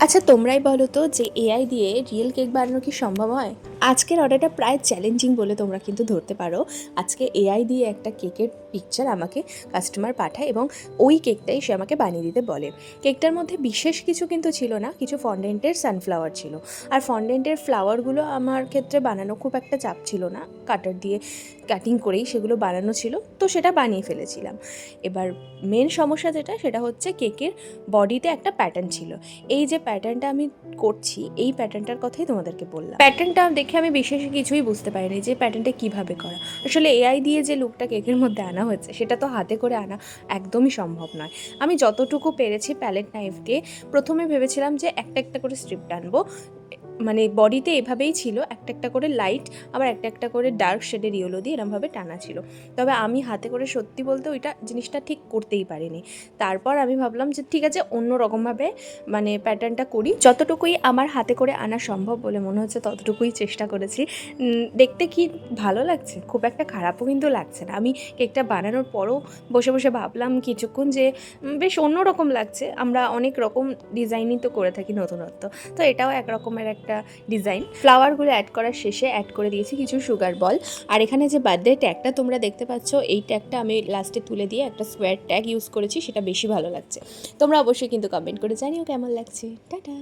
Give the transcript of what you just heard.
আচ্ছা তোমরাই বলো তো যে এআই দিয়ে রিয়েল কেক বানানো কি সম্ভব হয়? আজকের অর্ডারটা প্রায় চ্যালেঞ্জিং বলে তোমরা কিন্তু ধরতে পারো। আজকে এআই দিয়ে একটা কেকের পিকচার আমাকে কাস্টমার পাঠায় এবং ওই কেকটাই সে আমাকে বানিয়ে দিতে বলে। কেকটার মধ্যে বিশেষ কিছু কিন্তু ছিল না, কিছু ফন্ডেন্টের সানফ্লাওয়ার ছিল। আর ফন্ডেন্টের ফ্লাওয়ারগুলো আমার ক্ষেত্রে বানানো খুব একটা চাপ ছিল না, কাটার দিয়ে কাটিং করেই সেগুলো বানানো ছিল, তো সেটা বানিয়ে ফেলেছিলাম। এবার মেন সমস্যা যেটা সেটা হচ্ছে কেকের বডিতে একটা প্যাটার্ন ছিল। এই যে প্যাটার্নটা আমি করছি, এই প্যাটার্নটার কথাই তোমাদেরকে বললাম। প্যাটার্নটা দেখে আমি বিশেষ কিছুই বুঝতে পারিনি যে প্যাটার্নটা কিভাবে করা। আসলে এআই দিয়ে যে লুকটা কেকের মধ্যে আনা হয়েছে সেটা তো হাতে করে আনা একদমই সম্ভব নয়। আমি যতটুকু পেরেছি প্যালেট নাইফ দিয়ে প্রথমে ভেবেছিলাম যে একটা একটা করে স্ট্রিপ টানবো, মানে বডিতে এভাবেই ছিল, একটা একটা করে লাইট আবার একটা একটা করে ডার্ক শেডের ইয়েলো দিয়ে এরমভাবে টানা ছিল। তবে আমি হাতে করে সত্যি বলতে ওইটা জিনিসটা ঠিক করতেই পারিনি। তারপর আমি ভাবলাম যে ঠিক আছে অন্য রকমভাবে মানে প্যাটার্নটা করি। যতটুকুই আমার হাতে করে আনা সম্ভব বলে মনে হচ্ছে ততটুকুই চেষ্টা করেছি। দেখতে কি ভালো লাগছে, খুব একটা খারাপও কিন্তু লাগছে না। আমি কেকটা বানানোর পরও বসে বসে ভাবলাম কিছুক্ষণ যে বেশ অন্যরকম লাগছে। আমরা অনেক রকম ডিজাইনই তো করে থাকি নতুনত্ব, তো এটাও এক রকমের একটা ডিজাইন। ফ্লাওয়ারগুলো অ্যাড করার শেষে অ্যাড করে দিয়েছি কিছু সুগার বল। আর এখানে যে বার্থডে ট্যাগটা তোমরা দেখতে পাচ্ছ, এই ট্যাগটা আমি লাস্টে তুলে দিয়ে একটা স্কোয়ার ট্যাগ ইউজ করেছি, সেটা বেশি ভালো লাগছে। তোমরা অবশ্যই কিন্তু কমেন্ট করে জানিও কেমন লাগছে। টাটা।